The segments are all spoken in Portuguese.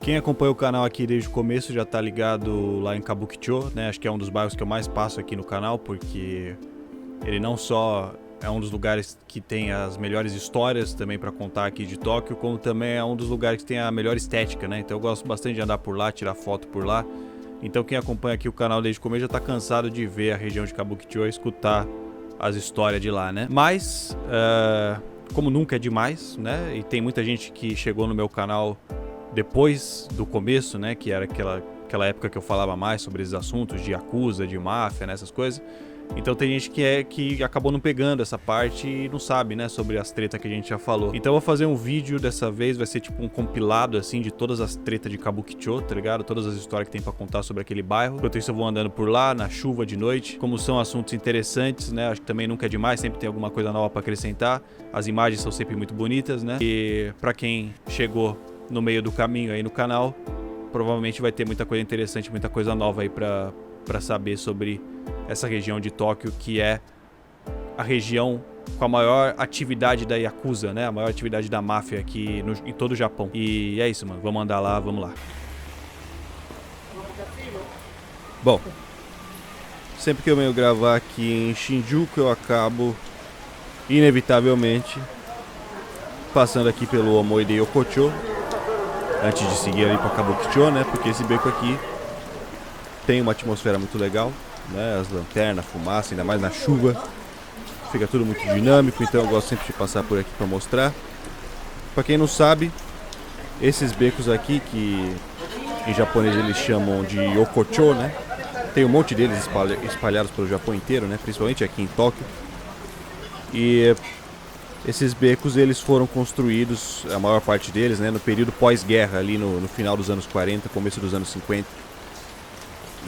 Quem acompanha o canal aqui desde o começo já tá ligado lá em Kabukicho, né? Acho que é um dos bairros que eu mais passo aqui no canal, porque ele não só é um dos lugares que tem as melhores histórias também para contar aqui de Tóquio, como também é um dos lugares que tem a melhor estética, né? Então eu gosto bastante de andar por lá, tirar foto por lá. Então quem acompanha aqui o canal desde o começo já tá cansado de ver a região de Kabukicho e escutar as histórias de lá, né? Mas, como nunca é demais, né? E tem muita gente que chegou no meu canal depois do começo, né? Que era aquela época que eu falava mais sobre esses assuntos de Yakuza, de máfia, né? Essas coisas. Então tem gente que acabou não pegando essa parte e não sabe, né, sobre as tretas que a gente já falou. Então eu vou fazer um vídeo dessa vez, vai ser tipo um compilado, assim, de todas as tretas de Kabukicho, tá ligado? Todas as histórias que tem pra contar sobre aquele bairro. Enquanto isso eu vou andando por lá, na chuva, de noite. Como são assuntos interessantes, né, acho que também nunca é demais, sempre tem alguma coisa nova pra acrescentar. As imagens são sempre muito bonitas, né? E pra quem chegou no meio do caminho aí no canal, provavelmente vai ter muita coisa interessante, muita coisa nova aí pra saber sobre essa região de Tóquio, que é a região com a maior atividade da Yakuza, né? A maior atividade da máfia aqui em todo o Japão. E é isso, mano. Vamos andar lá, vamos lá. Bom, sempre que eu venho gravar aqui em Shinjuku, eu acabo, inevitavelmente, passando aqui pelo Omoi de Yokocho, antes de seguir ali pra Kabukicho, né? Porque esse beco aqui tem uma atmosfera muito legal, né? As lanternas, fumaça, ainda mais na chuva. Fica tudo muito dinâmico, então eu gosto sempre de passar por aqui para mostrar. Para quem não sabe, esses becos aqui, que em japonês eles chamam de Yokocho, né? Tem um monte deles espalhados pelo Japão inteiro, né? Principalmente aqui em Tóquio. E esses becos eles foram construídos, a maior parte deles, né, no período pós-guerra, ali no final dos anos 40, começo dos anos 50.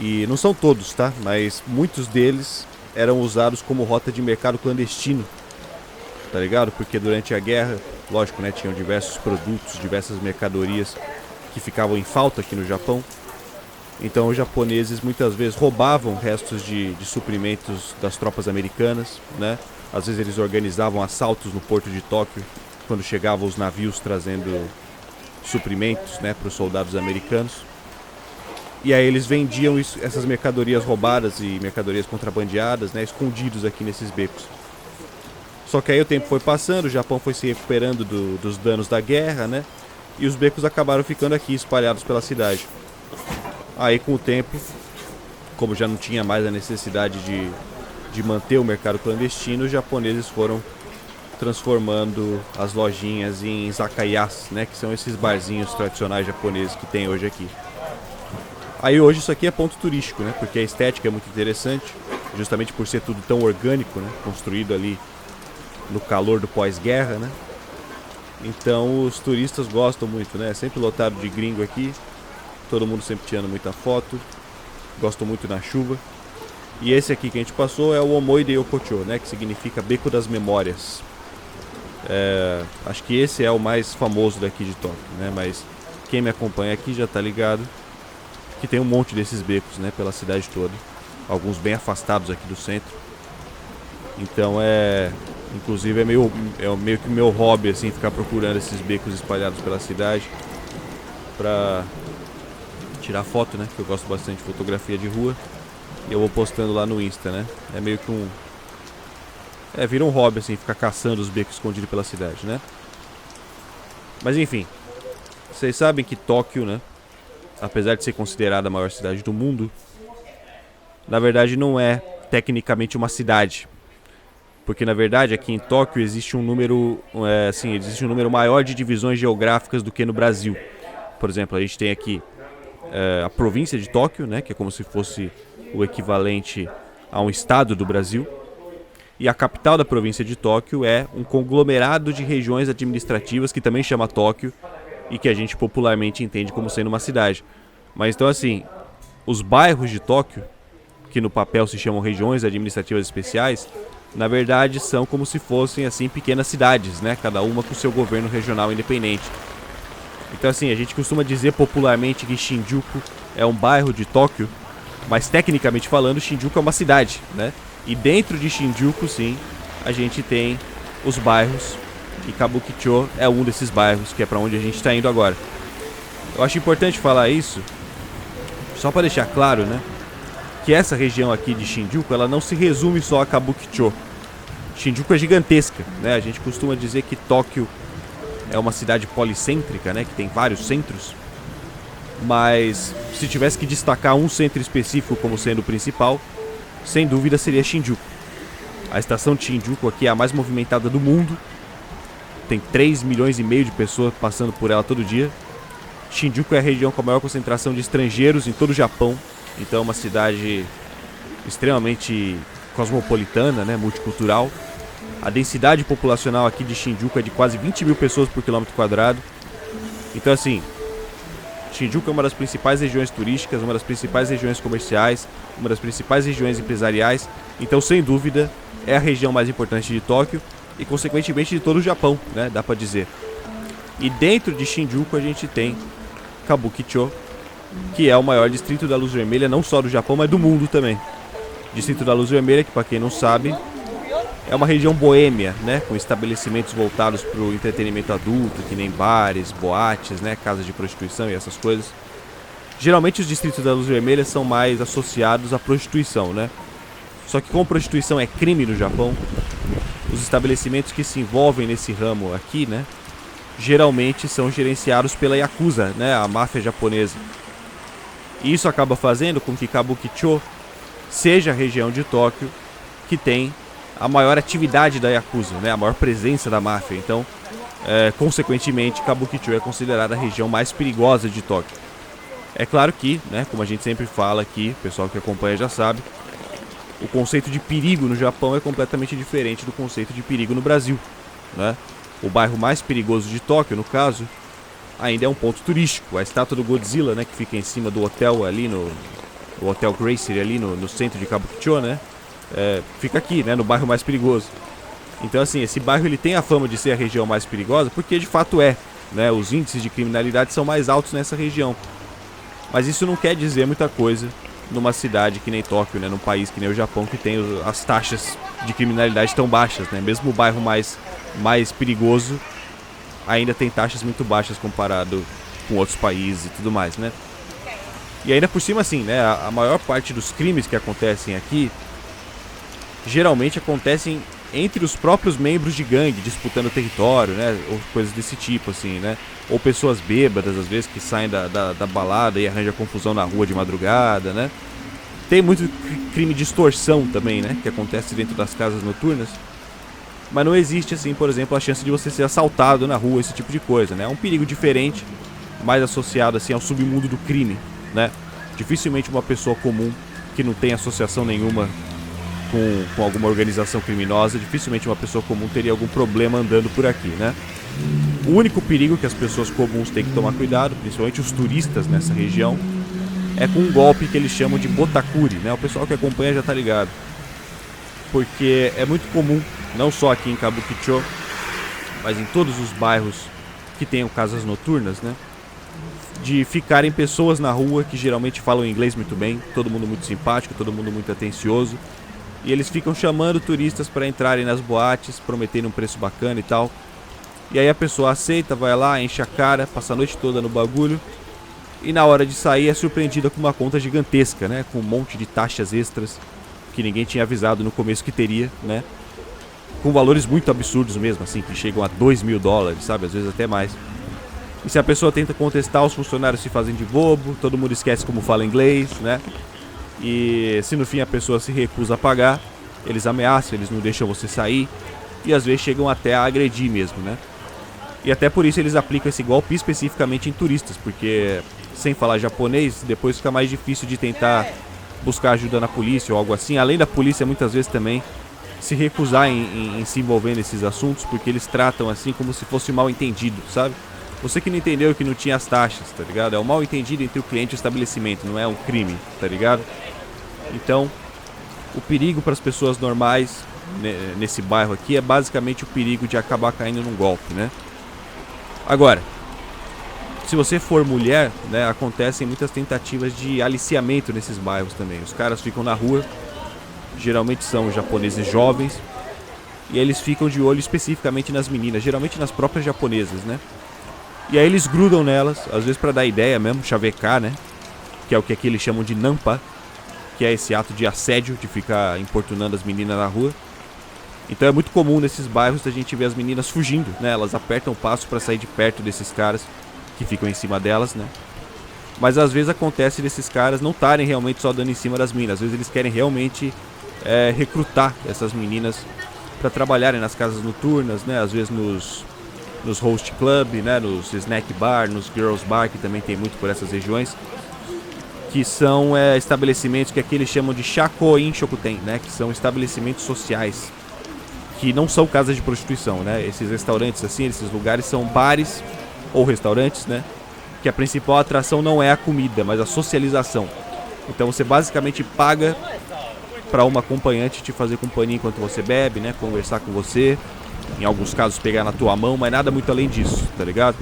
E não são todos, tá? Mas muitos deles eram usados como rota de mercado clandestino, tá ligado? Porque durante a guerra, lógico, né, tinham diversos produtos, diversas mercadorias que ficavam em falta aqui no Japão. Então os japoneses muitas vezes roubavam restos de suprimentos das tropas americanas, né? Às vezes eles organizavam assaltos no porto de Tóquio, quando chegavam os navios trazendo suprimentos, né, para os soldados americanos. E aí eles vendiam essas mercadorias roubadas e mercadorias contrabandeadas, né, escondidos aqui nesses becos. Só que aí o tempo foi passando, o Japão foi se recuperando dos danos da guerra, né? E os becos acabaram ficando aqui espalhados pela cidade. Aí com o tempo, como já não tinha mais a necessidade de manter o mercado clandestino, os japoneses foram transformando as lojinhas em izakayas, né? Que são esses barzinhos tradicionais japoneses que tem hoje aqui. Aí hoje isso aqui é ponto turístico, né? Porque a estética é muito interessante, justamente por ser tudo tão orgânico, né? Construído ali no calor do pós-guerra, né? Então os turistas gostam muito, né? É sempre lotado de gringo aqui, todo mundo sempre tirando muita foto, gostam muito na chuva. E esse aqui que a gente passou é o Omoi de Yokocho, né? Que significa Beco das Memórias. Acho que esse é o mais famoso daqui de Tóquio, né? Mas quem me acompanha aqui já tá ligado que tem um monte desses becos, né, pela cidade toda, alguns bem afastados aqui do centro. Então inclusive é meio que meu hobby, assim, ficar procurando esses becos espalhados pela cidade pra tirar foto, né, que eu gosto bastante de fotografia de rua, e eu vou postando lá no Insta, né. É meio que vira um hobby, assim, ficar caçando os becos escondidos pela cidade, né. Mas enfim, vocês sabem que Tóquio, né, apesar de ser considerada a maior cidade do mundo, na verdade não é tecnicamente uma cidade. Porque na verdade aqui em Tóquio existe um número maior de divisões geográficas do que no Brasil. Por exemplo, a gente tem aqui a província de Tóquio, né, que é como se fosse o equivalente a um estado do Brasil. E a capital da província de Tóquio é um conglomerado de regiões administrativas que também chama Tóquio, e que a gente popularmente entende como sendo uma cidade. Mas então assim, os bairros de Tóquio, que no papel se chamam regiões administrativas especiais, na verdade são como se fossem assim pequenas cidades, né? Cada uma com seu governo regional independente. Então assim, a gente costuma dizer popularmente que Shinjuku é um bairro de Tóquio, mas tecnicamente falando, Shinjuku é uma cidade, né? E dentro de Shinjuku, sim, a gente tem os bairros, e Kabukicho é um desses bairros, que é para onde a gente está indo agora. Eu acho importante falar isso, só para deixar claro, né, que essa região aqui de Shinjuku, ela não se resume só a Kabukicho. Shinjuku é gigantesca, né? A gente costuma dizer que Tóquio é uma cidade policêntrica, né, que tem vários centros. Mas se tivesse que destacar um centro específico como sendo o principal, sem dúvida seria Shinjuku. A estação de Shinjuku aqui é a mais movimentada do mundo. Tem 3,5 milhões de pessoas passando por ela todo dia. Shinjuku é a região com a maior concentração de estrangeiros em todo o Japão. Então é uma cidade extremamente cosmopolitana, né, multicultural. A densidade populacional aqui de Shinjuku é de quase 20 mil pessoas por quilômetro quadrado. Então assim, Shinjuku é uma das principais regiões turísticas, uma das principais regiões comerciais, uma das principais regiões empresariais. Então, sem dúvida, é a região mais importante de Tóquio e, consequentemente, de todo o Japão, né? Dá pra dizer. E dentro de Shinjuku a gente tem Kabukicho, que é o maior distrito da Luz Vermelha, não só do Japão, mas do mundo também. Distrito da Luz Vermelha, que, para quem não sabe, é uma região boêmia, né, com estabelecimentos voltados para o entretenimento adulto, que nem bares, boates, né, casas de prostituição e essas coisas. Geralmente os distritos da Luz Vermelha são mais associados à prostituição, né? Só que como prostituição é crime no Japão, os estabelecimentos que se envolvem nesse ramo aqui, né, geralmente são gerenciados pela Yakuza, né, a máfia japonesa. E isso acaba fazendo com que Kabukicho seja a região de Tóquio que tem a maior atividade da Yakuza, né? A maior presença da máfia. Então, consequentemente, Kabukicho é considerada a região mais perigosa de Tóquio. É claro que, né, como a gente sempre fala aqui, o pessoal que acompanha já sabe, o conceito de perigo no Japão é completamente diferente do conceito de perigo no Brasil, né? O bairro mais perigoso de Tóquio, no caso, ainda é um ponto turístico. A estátua do Godzilla, né, que fica em cima do hotel ali, no Hotel Gracie, ali no centro de Kabukicho, né? Fica aqui, né, no bairro mais perigoso. Então assim, esse bairro ele tem a fama de ser a região mais perigosa porque de fato é, né? Os índices de criminalidade são mais altos nessa região. Mas isso não quer dizer muita coisa numa cidade que nem Tóquio, né? Num país que nem o Japão, que tem as taxas de criminalidade tão baixas, né? Mesmo o bairro mais perigoso ainda tem taxas muito baixas comparado com outros países e tudo mais, né? E ainda por cima assim, né? A maior parte dos crimes que acontecem aqui geralmente acontecem entre os próprios membros de gangue, disputando território, né? Ou coisas desse tipo, assim, né? Ou pessoas bêbadas, às vezes, que saem da balada e arranjam confusão na rua de madrugada, né? Tem muito crime de extorsão também, né? Que acontece dentro das casas noturnas. Mas não existe, assim, por exemplo, a chance de você ser assaltado na rua, esse tipo de coisa, né? É um perigo diferente, mais associado, assim, ao submundo do crime, né? Dificilmente uma pessoa comum que não tem associação nenhuma com alguma organização criminosa, dificilmente uma pessoa comum teria algum problema andando por aqui, né? O único perigo que as pessoas comuns têm que tomar cuidado, principalmente os turistas nessa região, é com um golpe que eles chamam de botakuri, né? O pessoal que acompanha já tá ligado. Porque é muito comum, não só aqui em Kabukicho, mas em todos os bairros que tenham casas noturnas, né? De ficarem pessoas na rua que geralmente falam inglês muito bem, todo mundo muito simpático, todo mundo muito atencioso. E eles ficam chamando turistas para entrarem nas boates, prometendo um preço bacana e tal. E aí a pessoa aceita, vai lá, enche a cara, passa a noite toda no bagulho. E na hora de sair é surpreendida com uma conta gigantesca, né? Com um monte de taxas extras que ninguém tinha avisado no começo que teria, né? Com valores muito absurdos mesmo, assim, que chegam a $2.000, sabe? Às vezes até mais. E se a pessoa tenta contestar, os funcionários se fazem de bobo, todo mundo esquece como fala inglês, né? E se no fim a pessoa se recusa a pagar, eles ameaçam, eles não deixam você sair. E às vezes chegam até a agredir mesmo, né? E até por isso eles aplicam esse golpe especificamente em turistas, porque sem falar japonês, depois fica mais difícil de tentar buscar ajuda na polícia ou algo assim. Além da polícia muitas vezes também se recusar em se envolver nesses assuntos, porque eles tratam assim como se fosse um mal entendido, sabe? Você que não entendeu que não tinha as taxas, tá ligado? É um mal entendido entre o cliente e o estabelecimento, não é um crime, tá ligado? Então, o perigo para as pessoas normais nesse bairro aqui é basicamente o perigo de acabar caindo num golpe, né? Agora, se você for mulher, né, acontecem muitas tentativas de aliciamento nesses bairros também. Os caras ficam na rua, geralmente são japoneses jovens, e eles ficam de olho especificamente nas meninas, geralmente nas próprias japonesas, né? E aí eles grudam nelas, às vezes pra dar ideia mesmo, chavecar, né? Que é o que aqui eles chamam de nampa, que é esse ato de assédio, de ficar importunando as meninas na rua. Então é muito comum nesses bairros a gente ver as meninas fugindo, né? Elas apertam o passo pra sair de perto desses caras que ficam em cima delas, né? Mas às vezes acontece desses caras não estarem realmente só dando em cima das meninas. Às vezes eles querem realmente recrutar essas meninas para trabalharem nas casas noturnas, né? Às vezes nos host club, né? Nos snack bar, nos girls bar, que também tem muito por essas regiões. Que são estabelecimentos que aqui eles chamam de shakoin shokuten, né? Que são estabelecimentos sociais, que não são casas de prostituição, né? Esses restaurantes assim, esses lugares são bares ou restaurantes, né? Que a principal atração não é a comida, mas a socialização. Então você basicamente paga para uma acompanhante te fazer companhia enquanto você bebe, né? Conversar com você, em alguns casos pegar na tua mão, mas nada muito além disso, tá ligado?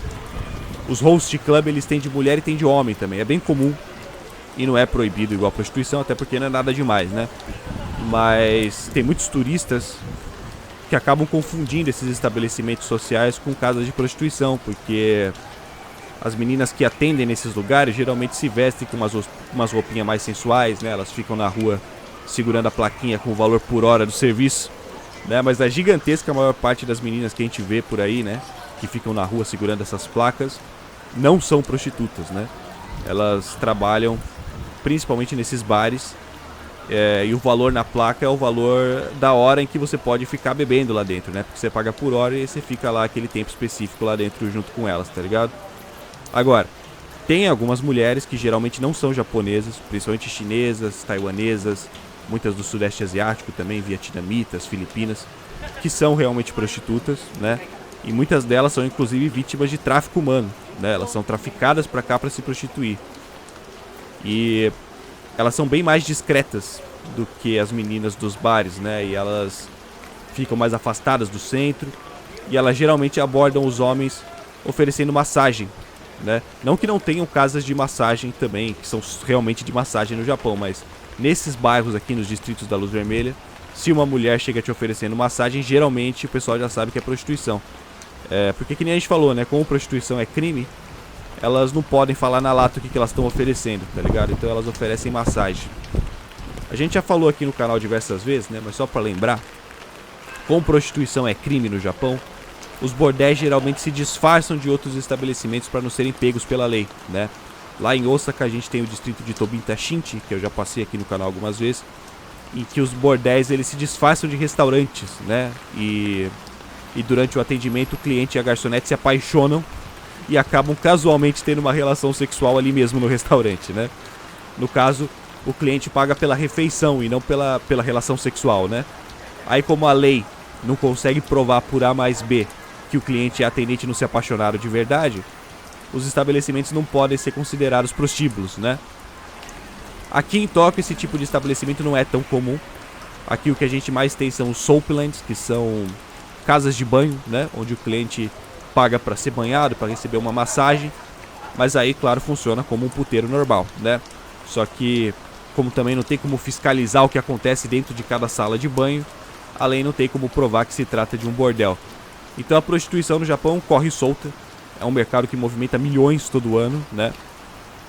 Os host club eles têm de mulher e têm de homem também, é bem comum e não é proibido igual a prostituição, até porque não é nada demais, né? Mas tem muitos turistas que acabam confundindo esses estabelecimentos sociais com casas de prostituição, porque as meninas que atendem nesses lugares geralmente se vestem com umas roupinhas mais sensuais, né? Elas ficam na rua segurando a plaquinha com o valor por hora do serviço, né? Mas a gigantesca maior parte das meninas que a gente vê por aí, né? Que ficam na rua segurando essas placas, não são prostitutas, né? Elas trabalham principalmente nesses bares. E o valor na placa é o valor da hora em que você pode ficar bebendo lá dentro, né? Porque você paga por hora e você fica lá aquele tempo específico lá dentro junto com elas, tá ligado? Agora, tem algumas mulheres que geralmente não são japonesas, principalmente chinesas, taiwanesas, muitas do sudeste asiático também, vietnamitas, filipinas, que são realmente prostitutas, né? E muitas delas são inclusive vítimas de tráfico humano, né? Elas são traficadas pra cá pra se prostituir. E elas são bem mais discretas do que as meninas dos bares, né? E elas ficam mais afastadas do centro. E elas geralmente abordam os homens oferecendo massagem, né? Não que não tenham casas de massagem também, que são realmente de massagem no Japão, mas nesses bairros aqui, nos distritos da Luz Vermelha, se uma mulher chega te oferecendo massagem, geralmente o pessoal já sabe que é prostituição. Porque que nem a gente falou, né? Como prostituição é crime, elas não podem falar na lata o que elas estão oferecendo, tá ligado? Então elas oferecem massagem. A gente já falou aqui no canal diversas vezes, né? Mas só pra lembrar, como prostituição é crime no Japão, os bordéis geralmente se disfarçam de outros estabelecimentos para não serem pegos pela lei, né? Lá em Osaka a gente tem o distrito de Tobinta-Shinchi, que eu já passei aqui no canal algumas vezes, em que os bordéis eles se disfarçam de restaurantes, né? E durante o atendimento o cliente e a garçonete se apaixonam e acabam casualmente tendo uma relação sexual ali mesmo no restaurante, né? No caso, o cliente paga pela refeição e não pela relação sexual, né? Aí como a lei não consegue provar por A mais B que o cliente e a atendente não se apaixonaram de verdade, os estabelecimentos não podem ser considerados prostíbulos, né? Aqui em Tóquio esse tipo de estabelecimento não é tão comum. Aqui o que a gente mais tem são os soaplands, que são casas de banho, né? Onde o cliente paga para ser banhado, para receber uma massagem. Mas aí, claro, funciona como um puteiro normal, né? Só que, como também não tem como fiscalizar o que acontece dentro de cada sala de banho, além não tem como provar que se trata de um bordel. Então a prostituição no Japão corre solta. É um mercado que movimenta milhões todo ano, né?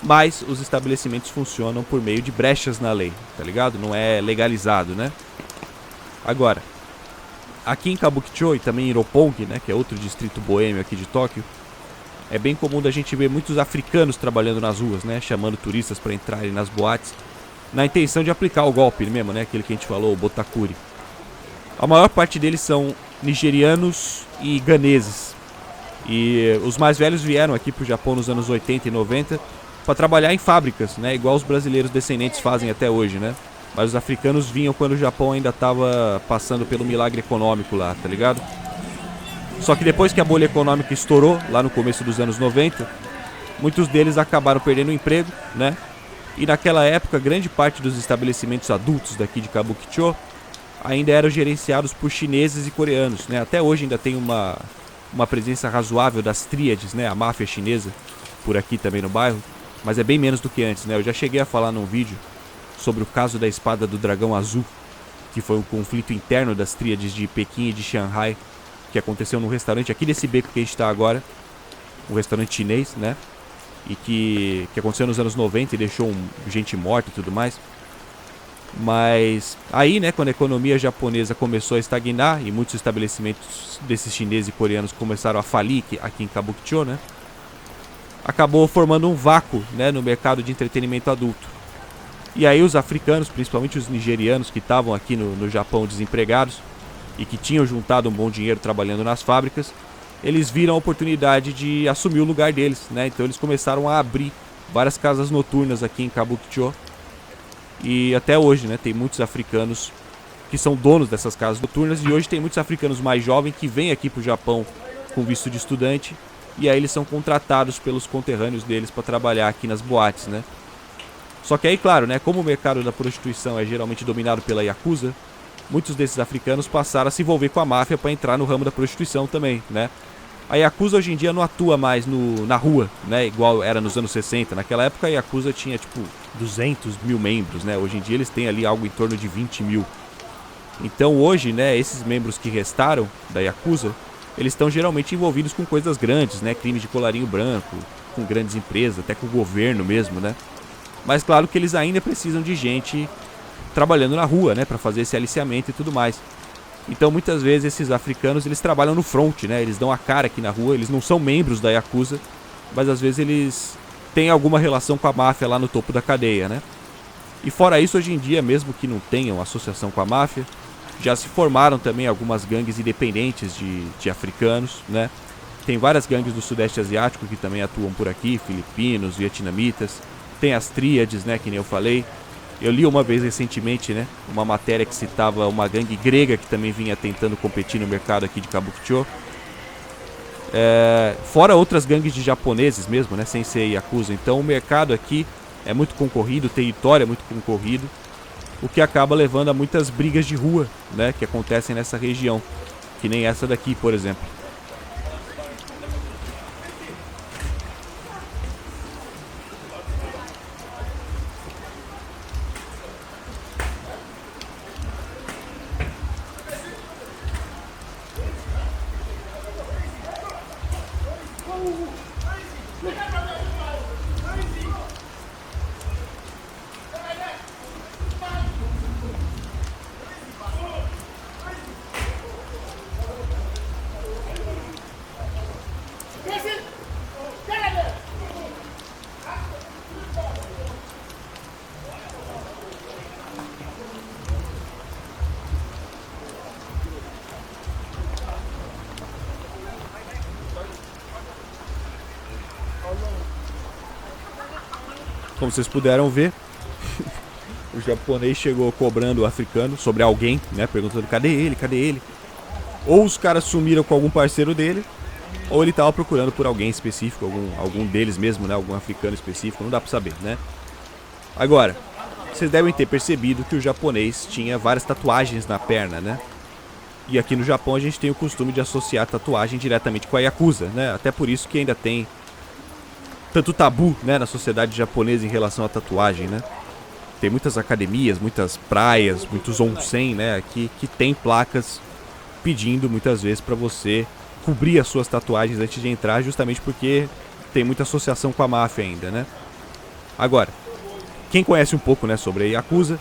Mas os estabelecimentos funcionam por meio de brechas na lei, tá ligado? Não é legalizado, né? Agora, aqui em Kabukicho e também em Roppongi, né, que é outro distrito boêmio aqui de Tóquio, é bem comum da gente ver muitos africanos trabalhando nas ruas, né, chamando turistas para entrarem nas boates, na intenção de aplicar o golpe mesmo, né, aquele que a gente falou, o botakuri. A maior parte deles são nigerianos e ganeses. E os mais velhos vieram aqui pro Japão nos anos 80 e 90 para trabalhar em fábricas, né, igual os brasileiros descendentes fazem até hoje, né? Mas os africanos vinham quando o Japão ainda estava passando pelo milagre econômico lá, tá ligado? Só que depois que a bolha econômica estourou, lá no começo dos anos 90, muitos deles acabaram perdendo o emprego, né? E naquela época, grande parte dos estabelecimentos adultos daqui de Kabukicho ainda eram gerenciados por chineses e coreanos, né? Até hoje ainda tem uma presença razoável das tríades, né? A máfia chinesa, por aqui também no bairro, mas é bem menos do que antes, né? Eu já cheguei a falar num vídeo sobre o caso da espada do dragão azul, que foi um conflito interno das tríades de Pequim e de Xangai, que aconteceu num restaurante aqui desse beco que a gente está agora. um restaurante chinês, né? E que aconteceu nos anos 90 e deixou gente morta e tudo mais. Mas aí, né, quando a economia japonesa começou a estagnar e muitos estabelecimentos desses chineses e coreanos começaram a falir aqui em Kabukicho, né? Acabou formando um vácuo, né, no mercado de entretenimento adulto. E aí os africanos, principalmente os nigerianos que estavam aqui no Japão desempregados e que tinham juntado um bom dinheiro trabalhando nas fábricas, eles viram a oportunidade de assumir o lugar deles, né? Então eles começaram a abrir várias casas noturnas aqui em Kabukicho. E até hoje, né, tem muitos africanos que são donos dessas casas noturnas. E hoje tem muitos africanos mais jovens que vêm aqui para o Japão com visto de estudante. E aí eles são contratados pelos conterrâneos deles para trabalhar aqui nas boates, né? Só que aí, claro, né, como o mercado da prostituição é geralmente dominado pela Yakuza, muitos desses africanos passaram a se envolver com a máfia para entrar no ramo da prostituição também, né? A Yakuza hoje em dia não atua mais na rua, né, igual era nos anos 60. Naquela época a Yakuza tinha tipo 200 mil membros, né? Hoje em dia eles têm ali algo em torno de 20 mil. Então hoje, né, esses membros que restaram da Yakuza, eles estão geralmente envolvidos com coisas grandes, né? Crimes de colarinho branco, com grandes empresas, até com o governo mesmo, né? Mas claro que eles ainda precisam de gente trabalhando na rua, né, para fazer esse aliciamento e tudo mais. Então muitas vezes esses africanos, eles trabalham no front, né? Eles dão a cara aqui na rua, eles não são membros da Yakuza, mas às vezes eles têm alguma relação com a máfia lá no topo da cadeia, né? E fora isso, hoje em dia, mesmo que não tenham associação com a máfia, já se formaram também algumas gangues independentes de africanos, né? Tem várias gangues do Sudeste Asiático que também atuam por aqui, filipinos, vietnamitas. Tem as tríades, né, que nem eu falei. Eu li uma vez recentemente, né, uma matéria que citava uma gangue grega que também vinha tentando competir no mercado aqui de Kabukicho. Fora outras gangues de japoneses mesmo, né, sem ser Yakuza. Então o mercado aqui é muito concorrido, o território é muito concorrido, o que acaba levando a muitas brigas de rua, né, que acontecem nessa região, que nem essa daqui, por exemplo. Como vocês puderam ver, o japonês chegou cobrando o africano sobre alguém, né? Perguntando cadê ele, cadê ele? Ou os caras sumiram com algum parceiro dele, ou ele estava procurando por alguém específico, algum deles mesmo, né? Algum africano específico, não dá pra saber, né? Agora, vocês devem ter percebido que o japonês tinha várias tatuagens na perna, né? E aqui no Japão a gente tem o costume de associar tatuagem diretamente com a Yakuza, né? Até por isso que ainda tem tanto tabu, né, na sociedade japonesa em relação à tatuagem, né? Tem muitas academias, muitas praias, muitos onsen, né, aqui que tem placas pedindo muitas vezes para você cobrir as suas tatuagens antes de entrar, justamente porque tem muita associação com a máfia ainda, né? Agora, quem conhece um pouco, né, sobre a Yakuza,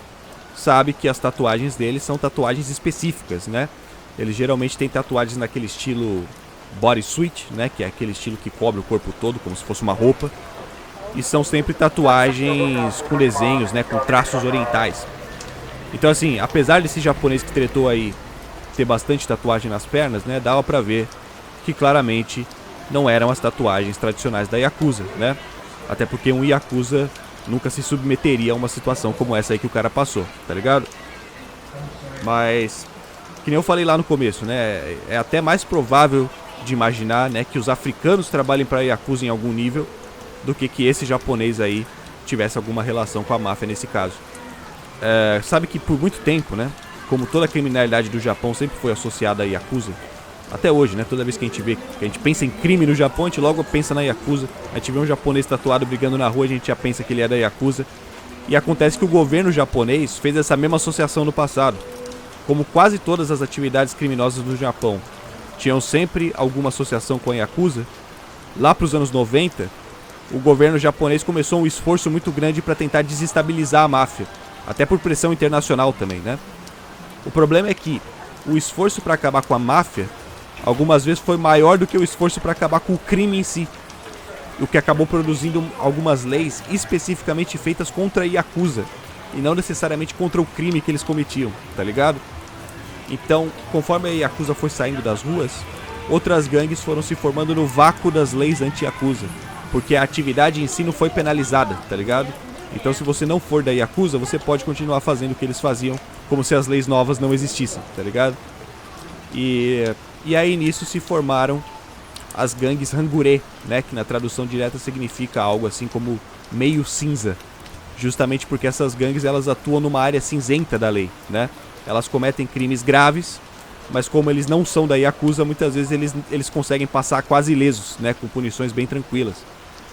sabe que as tatuagens deles são tatuagens específicas, né? Eles geralmente têm tatuagens naquele estilo bodysuit, né, que é aquele estilo que cobre o corpo todo, como se fosse uma roupa. E são sempre tatuagens com desenhos, né, com traços orientais. Então assim, apesar desse japonês que tretou aí ter bastante tatuagem nas pernas, né, dava pra ver que claramente não eram as tatuagens tradicionais da Yakuza, né? Até porque um Yakuza nunca se submeteria a uma situação como essa aí que o cara passou, tá ligado? Mas, que nem eu falei lá no começo, né, é até mais provável de imaginar, né, que os africanos trabalhem para a Yakuza em algum nível do que esse japonês aí tivesse alguma relação com a máfia nesse caso. Sabe que por muito tempo, né, como toda a criminalidade do Japão sempre foi associada à Yakuza, até hoje, né, toda vez que a gente pensa em crime no Japão, a gente logo pensa na Yakuza. A gente vê um japonês tatuado brigando na rua, a gente já pensa que ele é da Yakuza. E acontece que o governo japonês fez essa mesma associação no passado. Como quase todas as atividades criminosas do Japão tinham sempre alguma associação com a Yakuza, lá para os anos 90, o governo japonês começou um esforço muito grande para tentar desestabilizar a máfia, até por pressão internacional também, né? O problema é que o esforço para acabar com a máfia algumas vezes foi maior do que o esforço para acabar com o crime em si, o que acabou produzindo algumas leis especificamente feitas contra a Yakuza e não necessariamente contra o crime que eles cometiam, tá ligado? Então, conforme a Yakuza foi saindo das ruas, outras gangues foram se formando no vácuo das leis anti-Yakuza, porque a atividade em si não foi penalizada, tá ligado? Então, se você não for da Yakuza, você pode continuar fazendo o que eles faziam, como se as leis novas não existissem, tá ligado? E aí nisso se formaram as gangues Hangure, né, que na tradução direta significa algo assim como meio cinza, justamente porque essas gangues elas atuam numa área cinzenta da lei, né? Elas cometem crimes graves, mas como eles não são da Yakuza, muitas vezes eles conseguem passar quase ilesos, né, com punições bem tranquilas.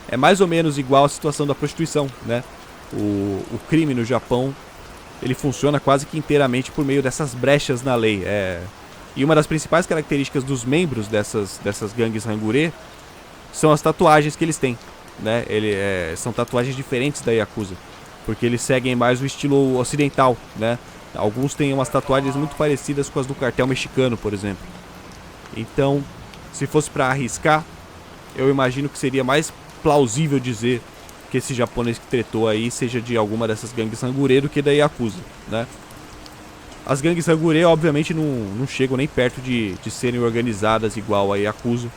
É mais ou menos igual a situação da prostituição, né? O crime no Japão, ele funciona quase que inteiramente por meio dessas brechas na lei. E uma das principais características dos membros dessas gangues Hangure são as tatuagens que eles têm, né? São tatuagens diferentes da Yakuza, porque eles seguem mais o estilo ocidental, né? Alguns têm umas tatuagens muito parecidas com as do cartel mexicano, por exemplo. Então, se fosse para arriscar, eu imagino que seria mais plausível dizer que esse japonês que tretou aí seja de alguma dessas gangues Hangure do que da Yakuza, né? As gangues Hangure, obviamente, não chegam nem perto de serem organizadas igual a Yakuza,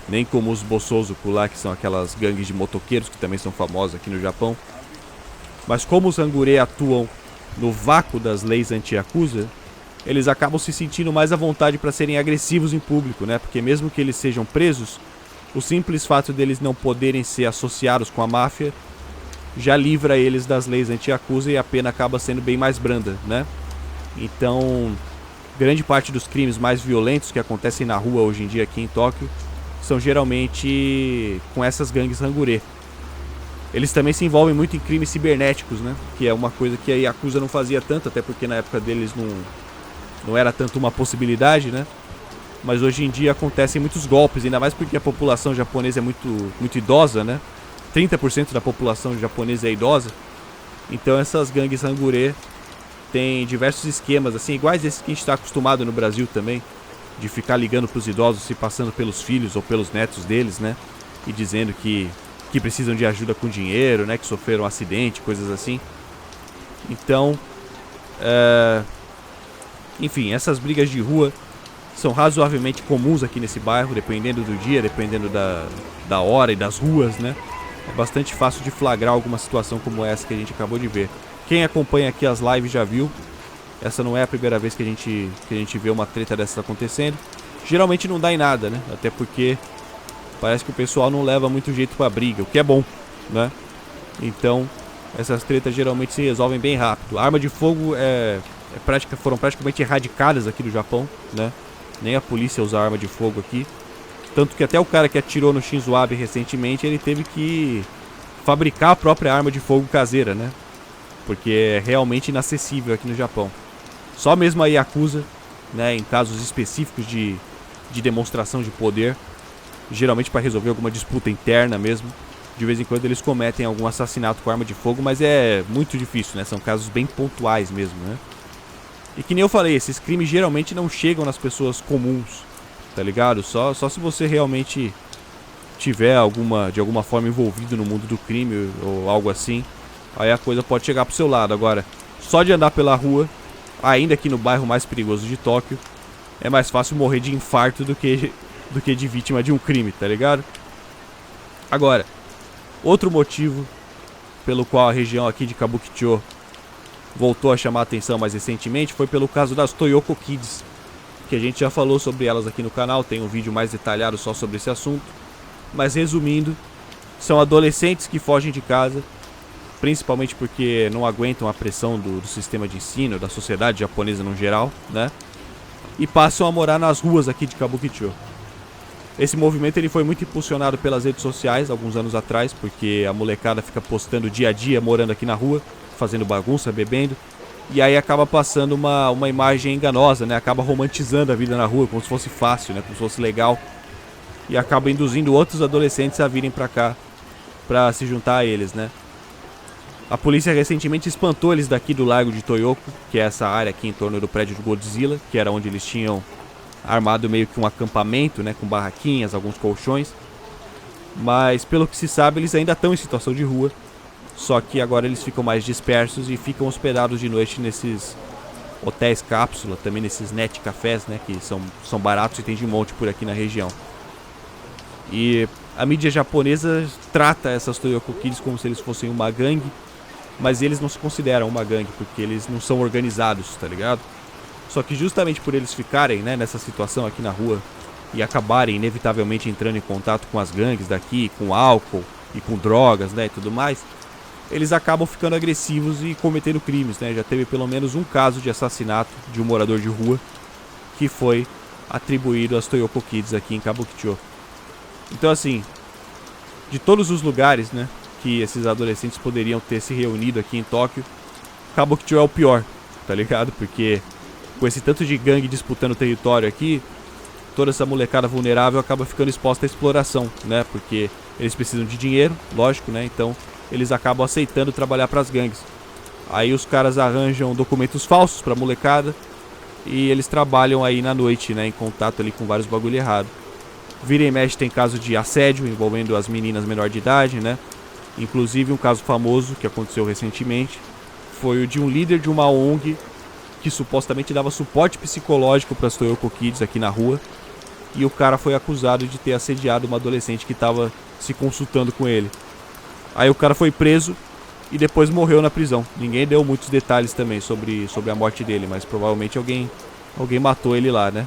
nem como os Bosozoku lá, que são aquelas gangues de motoqueiros que também são famosas aqui no Japão. Mas como os Hangure atuam no vácuo das leis anti-Yakuza, eles acabam se sentindo mais à vontade para serem agressivos em público, né? Porque mesmo que eles sejam presos, o simples fato deles não poderem ser associados com a máfia já livra eles das leis anti-Yakuza e a pena acaba sendo bem mais branda, né? Então, grande parte dos crimes mais violentos que acontecem na rua hoje em dia aqui em Tóquio são geralmente com essas gangues Hangure. Eles também se envolvem muito em crimes cibernéticos, né? Que é uma coisa que a Yakuza não fazia tanto, até porque na época deles não era tanto uma possibilidade, né? Mas hoje em dia acontecem muitos golpes, ainda mais porque a população japonesa é muito idosa, né? 30% da população japonesa é idosa. Então essas gangues Hangure têm diversos esquemas, assim, iguais esses que a gente está acostumado no Brasil também, de ficar ligando para os idosos, se passando pelos filhos ou pelos netos deles, né? E dizendo que precisam de ajuda com dinheiro, né? Que sofreram um acidente, coisas assim. Então, enfim, essas brigas de rua são razoavelmente comuns aqui nesse bairro, dependendo do dia, dependendo da hora e das ruas, né? É bastante fácil de flagrar alguma situação como essa que a gente acabou de ver. Quem acompanha aqui as lives já viu. Essa não é a primeira vez que a gente vê uma treta dessas acontecendo. Geralmente não dá em nada, né? Até porque parece que o pessoal não leva muito jeito pra briga, o que é bom, né? Então, essas tretas geralmente se resolvem bem rápido. A arma de fogo foram praticamente erradicadas aqui no Japão, né? Nem a polícia usa arma de fogo aqui. Tanto que até o cara que atirou no Shinzo Abe recentemente, ele teve que fabricar a própria arma de fogo caseira, né? Porque é realmente inacessível aqui no Japão. Só mesmo a Yakuza, né, em casos específicos de demonstração de poder, geralmente para resolver alguma disputa interna mesmo, de vez em quando eles cometem algum assassinato com arma de fogo, mas é muito difícil, né? São casos bem pontuais mesmo, né? E que nem eu falei, esses crimes geralmente não chegam nas pessoas comuns, tá ligado? Só se você realmente tiver de alguma forma envolvido no mundo do crime ou algo assim, aí a coisa pode chegar pro seu lado. Agora, só de andar pela rua, ainda aqui no bairro mais perigoso de Tóquio, é mais fácil morrer de infarto do que de vítima de um crime, tá ligado? Agora, outro motivo pelo qual a região aqui de Kabukicho voltou a chamar a atenção mais recentemente foi pelo caso das Toyoko Kids, que a gente já falou sobre elas aqui no canal, tem um vídeo mais detalhado só sobre esse assunto. Mas resumindo, são adolescentes que fogem de casa, principalmente porque não aguentam a pressão do sistema de ensino, da sociedade japonesa no geral, né? E passam a morar nas ruas aqui de Kabukicho. Esse movimento ele foi muito impulsionado pelas redes sociais alguns anos atrás, porque a molecada fica postando dia a dia morando aqui na rua, fazendo bagunça, bebendo, e aí acaba passando uma imagem enganosa, né? Acaba romantizando a vida na rua, como se fosse fácil, né? Como se fosse legal. e acaba induzindo outros adolescentes a virem pra cá pra se juntar a eles, né? A polícia recentemente espantou eles daqui do Lago de Toyoko, que é essa área aqui em torno do prédio do Godzilla, que era onde eles tinham armado meio que um acampamento, né, com barraquinhas, alguns colchões. Mas pelo que se sabe, eles ainda estão em situação de rua, só que agora eles ficam mais dispersos e ficam hospedados de noite nesses hotéis cápsula, também nesses net cafés, né, que são baratos e tem de monte por aqui na região. E a mídia japonesa trata essas Toyoko Kids como se eles fossem uma gangue, mas eles não se consideram uma gangue, porque eles não são organizados, tá ligado? Só que justamente por eles ficarem, né, nessa situação aqui na rua e acabarem inevitavelmente entrando em contato com as gangues daqui, com álcool e com drogas, né, e tudo mais, eles acabam ficando agressivos e cometendo crimes, né? Já teve pelo menos um caso de assassinato de um morador de rua que foi atribuído às Toyoko Kids aqui em Kabukicho. Então, assim, de todos os lugares, né, que esses adolescentes poderiam ter se reunido aqui em Tóquio, Kabukicho é o pior, tá ligado? Porque com esse tanto de gangue disputando território aqui, toda essa molecada vulnerável acaba ficando exposta à exploração, né? Porque eles precisam de dinheiro, lógico, né? Então eles acabam aceitando trabalhar para as gangues. Aí os caras arranjam documentos falsos pra molecada e eles trabalham aí na noite, né? Em contato ali com vários bagulho errado. Vira e mexe tem caso de assédio envolvendo as meninas menor de idade, né? Inclusive um caso famoso que aconteceu recentemente foi o de um líder de uma ONG que supostamente dava suporte psicológico para as Toyoko Kids aqui na rua. E o cara foi acusado de ter assediado uma adolescente que estava se consultando com ele. Aí o cara foi preso e depois morreu na prisão. Ninguém deu muitos detalhes também sobre a morte dele, mas provavelmente alguém matou ele lá, né?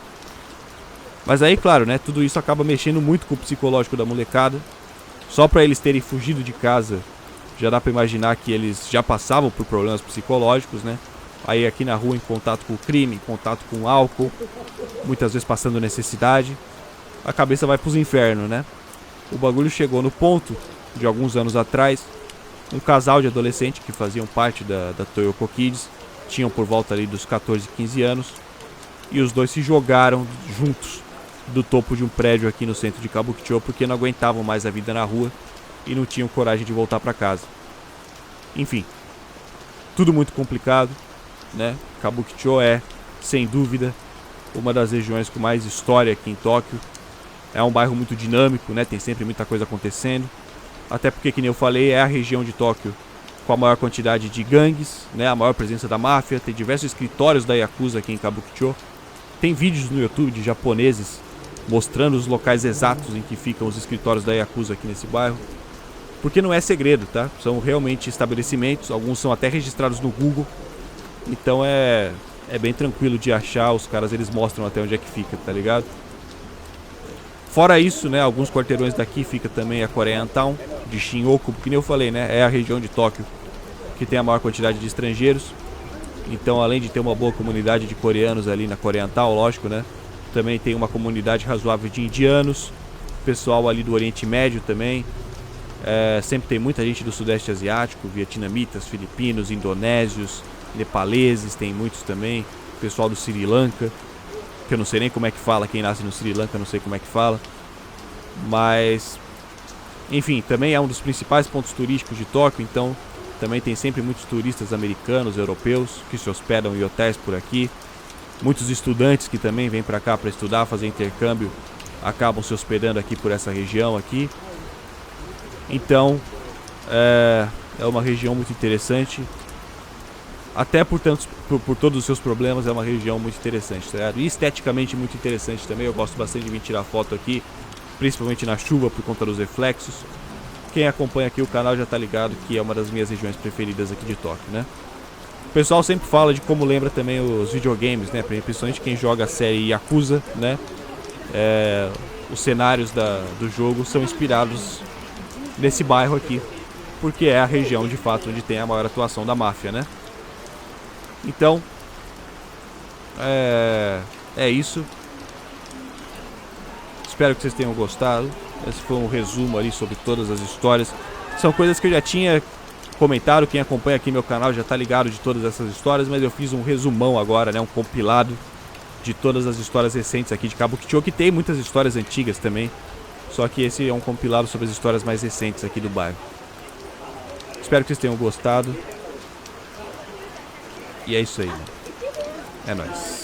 Mas aí, claro, né, tudo isso acaba mexendo muito com o psicológico da molecada. Só pra eles terem fugido de casa, já dá pra imaginar que eles já passavam por problemas psicológicos, né? Aí aqui na rua em contato com o crime, em contato com o álcool, muitas vezes passando necessidade, a cabeça vai pros infernos, né? O bagulho chegou no ponto de alguns anos atrás, um casal de adolescentes que faziam parte da Toyoko Kids, tinham por volta ali dos 14, 15 anos, e os dois se jogaram juntos do topo de um prédio aqui no centro de Kabukicho porque não aguentavam mais a vida na rua e não tinham coragem de voltar para casa. Enfim, tudo muito complicado, né? Kabukicho é, sem dúvida, uma das regiões com mais história aqui em Tóquio. É um bairro muito dinâmico, né? Tem sempre muita coisa acontecendo. Até porque, que nem eu falei, é a região de Tóquio com a maior quantidade de gangues, né? A maior presença da máfia. Tem diversos escritórios da Yakuza aqui em Kabukicho. Tem vídeos no YouTube de japoneses mostrando os locais exatos em que ficam os escritórios da Yakuza aqui nesse bairro. Porque não é segredo, tá? São realmente estabelecimentos, alguns são até registrados no Google. Então é bem tranquilo de achar, os caras eles mostram até onde é que fica, tá ligado? Fora isso, né, alguns quarteirões daqui fica também a Koreatown, de Shinjuku, porque nem eu falei, né, é a região de Tóquio que tem a maior quantidade de estrangeiros. Então, além de ter uma boa comunidade de coreanos ali na Koreatown, lógico, né, também tem uma comunidade razoável de indianos, pessoal ali do Oriente Médio também. Sempre tem muita gente do Sudeste Asiático, vietnamitas, filipinos, indonésios, nepaleses, tem muitos também. Pessoal do Sri Lanka, que eu não sei nem como é que fala, quem nasce no Sri Lanka eu não sei como é que fala. Mas, enfim, também é um dos principais pontos turísticos de Tóquio, então também tem sempre muitos turistas americanos, europeus, que se hospedam em hotéis por aqui. Muitos estudantes que também vêm para cá para estudar, fazer intercâmbio, acabam se hospedando aqui por essa região aqui. Então, é uma região muito interessante. Até por todos os seus problemas, é uma região muito interessante, tá ligado? E esteticamente muito interessante também. Eu gosto bastante de vir tirar foto aqui, principalmente na chuva por conta dos reflexos. Quem acompanha aqui o canal já tá ligado que é uma das minhas regiões preferidas aqui de Tóquio, né? O pessoal sempre fala de como lembra também os videogames, né? Principalmente quem joga a série Yakuza, né? Os cenários do jogo são inspirados nesse bairro aqui, porque é a região de fato onde tem a maior atuação da máfia, né? Então, é isso. Espero que vocês tenham gostado. Esse foi um resumo ali sobre todas as histórias. São coisas que eu já tinha comentado. Quem acompanha aqui meu canal já tá ligado de todas essas histórias, mas eu fiz um resumão agora, né? Um compilado de todas as histórias recentes aqui de Kabukicho, que tem muitas histórias antigas também. Só que esse é um compilado sobre as histórias mais recentes aqui do bairro. Espero que vocês tenham gostado. E é isso aí, né? É nóis.